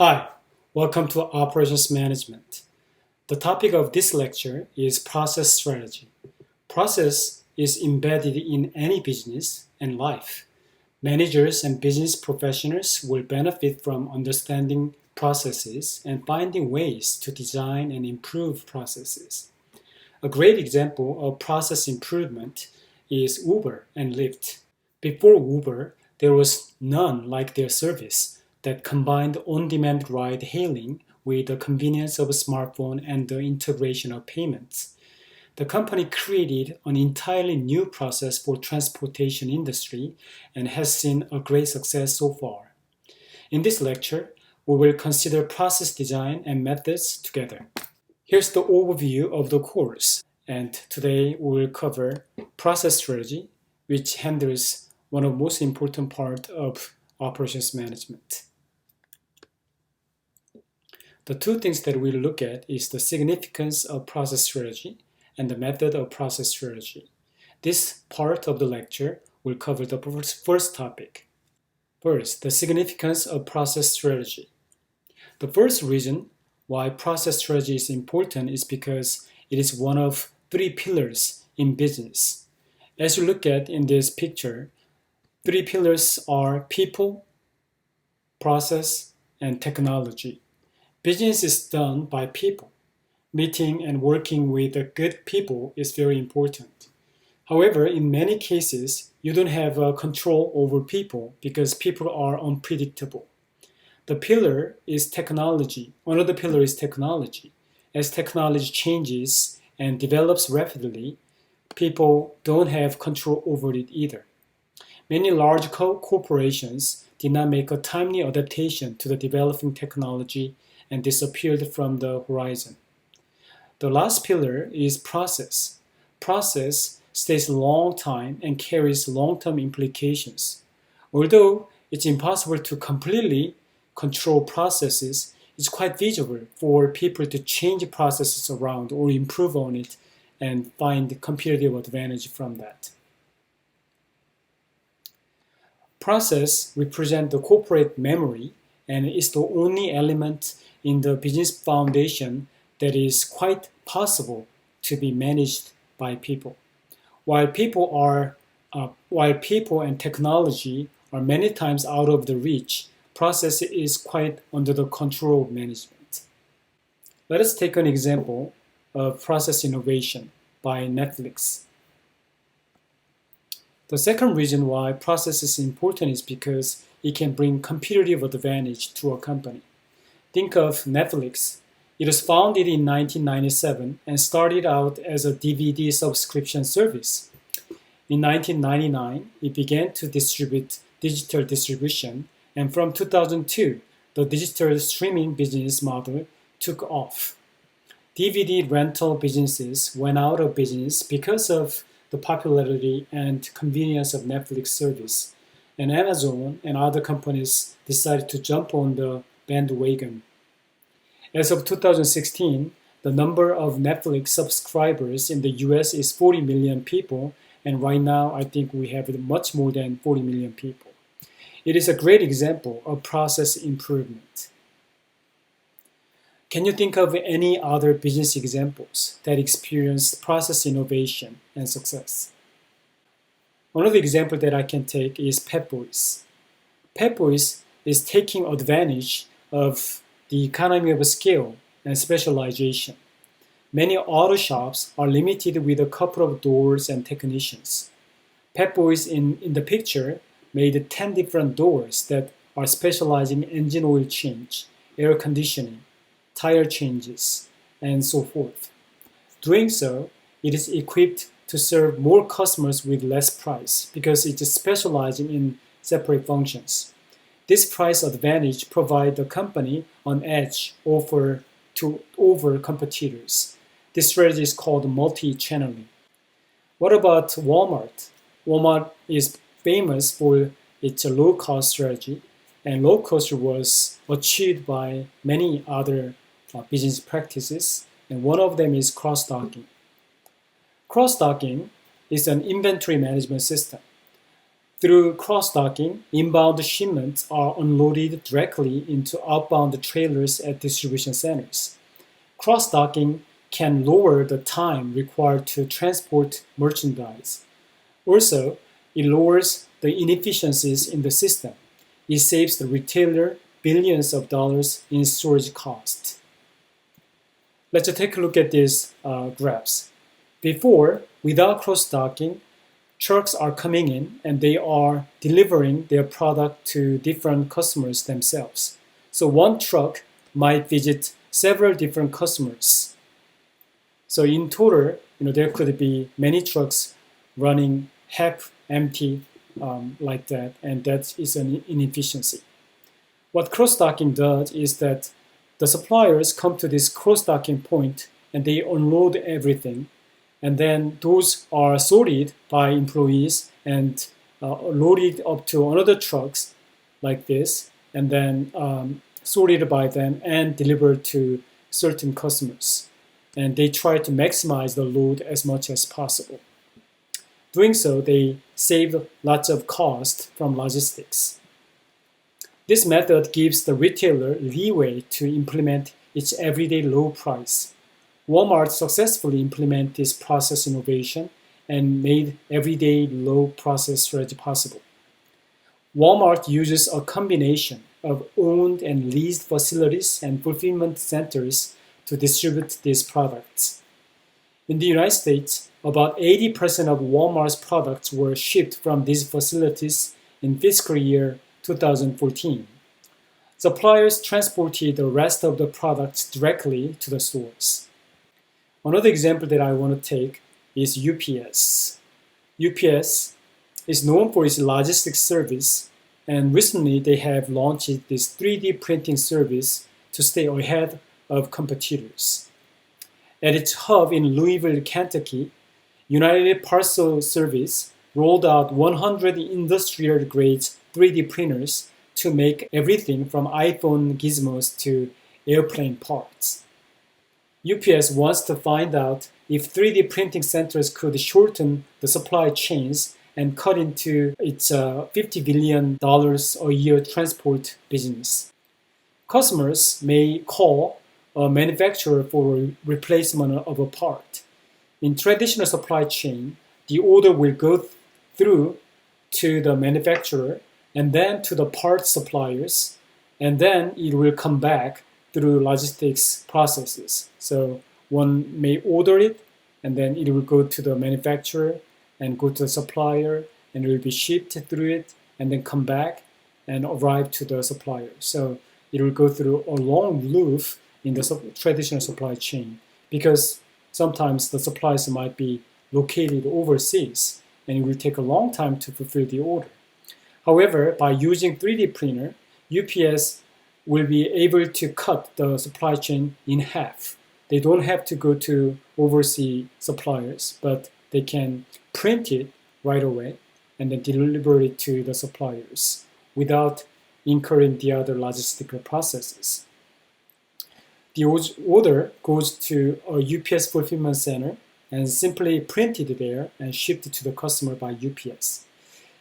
Hi, welcome to Operations Management. The topic of this lecture is process strategy. Process is embedded in any business and life. Managers and business professionals will benefit from understanding processes and finding ways to design and improve processes. A great example of process improvement is Uber and Lyft. Before Uber, there was none like their service that combined on-demand ride-hailing with the convenience of a smartphone and the integration of payments. The company created an entirely new process for transportation industry and has seen a great success so far. In this lecture, we will consider process design and methods together. Here's the overview of the course, and today we will cover process strategy, which handles one of the most important parts of operations management. The two things that we'll look at is the significance of process strategy and the method of process strategy. This part of the lecture will cover the first topic. First, the significance of process strategy. The first reason why process strategy is important is because it is one of three pillars in business. As you look at in this picture, three pillars are people, process, and technology. Business is done by people. Meeting and working with good people is very important. However, in many cases, you don't have control over people because people are unpredictable. The pillar is technology. Another pillar is technology. As technology changes and develops rapidly, people don't have control over it either. Many large corporations did not make a timely adaptation to the developing technology and disappeared from the horizon. The last pillar is process. Process stays a long time and carries long-term implications. Although it's impossible to completely control processes, it's quite feasible for people to change processes around or improve on it and find competitive advantage from that. Process represents the corporate memory and is the only element in the business foundation that is quite possible to be managed by people. While people and technology are many times out of the reach, process is quite under the control of management. Let us take an example of process innovation by Netflix. The second reason why process is important is because it can bring competitive advantage to a company. Think of Netflix. It was founded in 1997 and started out as a DVD subscription service. In 1999, it began to distribute digital distribution, and from 2002, the digital streaming business model took off. DVD rental businesses went out of business because of the popularity and convenience of Netflix service, and Amazon and other companies decided to jump on the bandwagon. As of 2016, the number of Netflix subscribers in the US is 40 million people, and right now I think we have much more than 40 million people. It is a great example of process improvement. Can you think of any other business examples that experienced process innovation and success? One of the examples that I can take is Pep Boys. Pep Boys is taking advantage of the economy of scale and specialization. Many auto shops are limited with a couple of doors and technicians. Pep Boys in the picture made 10 different doors that are specializing in engine oil change, air conditioning, tire changes, and so forth. Doing so, it is equipped to serve more customers with less price because it is specializing in separate functions. This price advantage provides the company an edge over competitors. This strategy is called multi-channeling. What about Walmart? Walmart is famous for its low-cost strategy, and low cost was achieved by many other business practices, and one of them is cross-docking. Cross-docking is an inventory management system. Through cross-docking, inbound shipments are unloaded directly into outbound trailers at distribution centers. Cross-docking can lower the time required to transport merchandise. Also, it lowers the inefficiencies in the system. It saves the retailer billions of dollars in storage costs. Let's take a look at these graphs. Before, without cross-docking, trucks are coming in and they are delivering their product to different customers themselves. So one truck might visit several different customers. So in total, there could be many trucks running half empty like that, and that is an inefficiency. What cross-docking does is that the suppliers come to this cross-docking point and they unload everything, and then those are sorted by employees and loaded up to another trucks like this, and then sorted by them and delivered to certain customers. And they try to maximize the load as much as possible. Doing so, they save lots of cost from logistics. This method gives the retailer leeway to implement its everyday low price. Walmart successfully implemented this process innovation and made everyday low process strategy possible. Walmart uses a combination of owned and leased facilities and fulfillment centers to distribute these products. In the United States, about 80% of Walmart's products were shipped from these facilities in fiscal year 2014. Suppliers transported the rest of the products directly to the stores. Another example that I want to take is UPS. UPS is known for its logistics service, and recently they have launched this 3D printing service to stay ahead of competitors. At its hub in Louisville, Kentucky, United Parcel Service rolled out 100 industrial-grade 3D printers to make everything from iPhone gizmos to airplane parts. UPS wants to find out if 3D printing centers could shorten the supply chains and cut into its $50 billion a year transport business. Customers may call a manufacturer for replacement of a part. In traditional supply chain, the order will go through to the manufacturer and then to the part suppliers, and then it will come back through logistics processes. So one may order it, and then it will go to the manufacturer and go to the supplier, and it will be shipped through it, and then come back and arrive to the supplier. So it will go through a long loop in the traditional supply chain, because sometimes the supplies might be located overseas, and it will take a long time to fulfill the order. However, by using 3D printer, UPS will be able to cut the supply chain in half. They don't have to go to overseas suppliers, but they can print it right away and then deliver it to the suppliers without incurring the other logistical processes. The order goes to a UPS fulfillment center and simply printed there and shipped to the customer by UPS.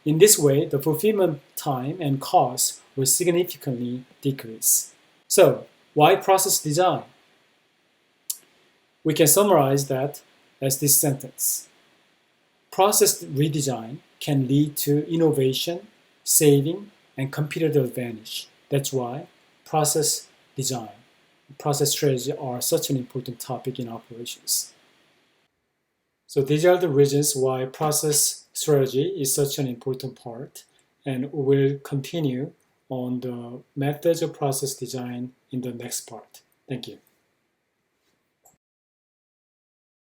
In this way, the fulfillment time and cost will significantly decrease. So, why process design? We can summarize that as this sentence. Process redesign can lead to innovation, saving, and competitive advantage. That's why process design, process strategy are such an important topic in operations. So these are the reasons why process strategy is such an important part, and we will continue on the methods of process design in the next part. Thank you.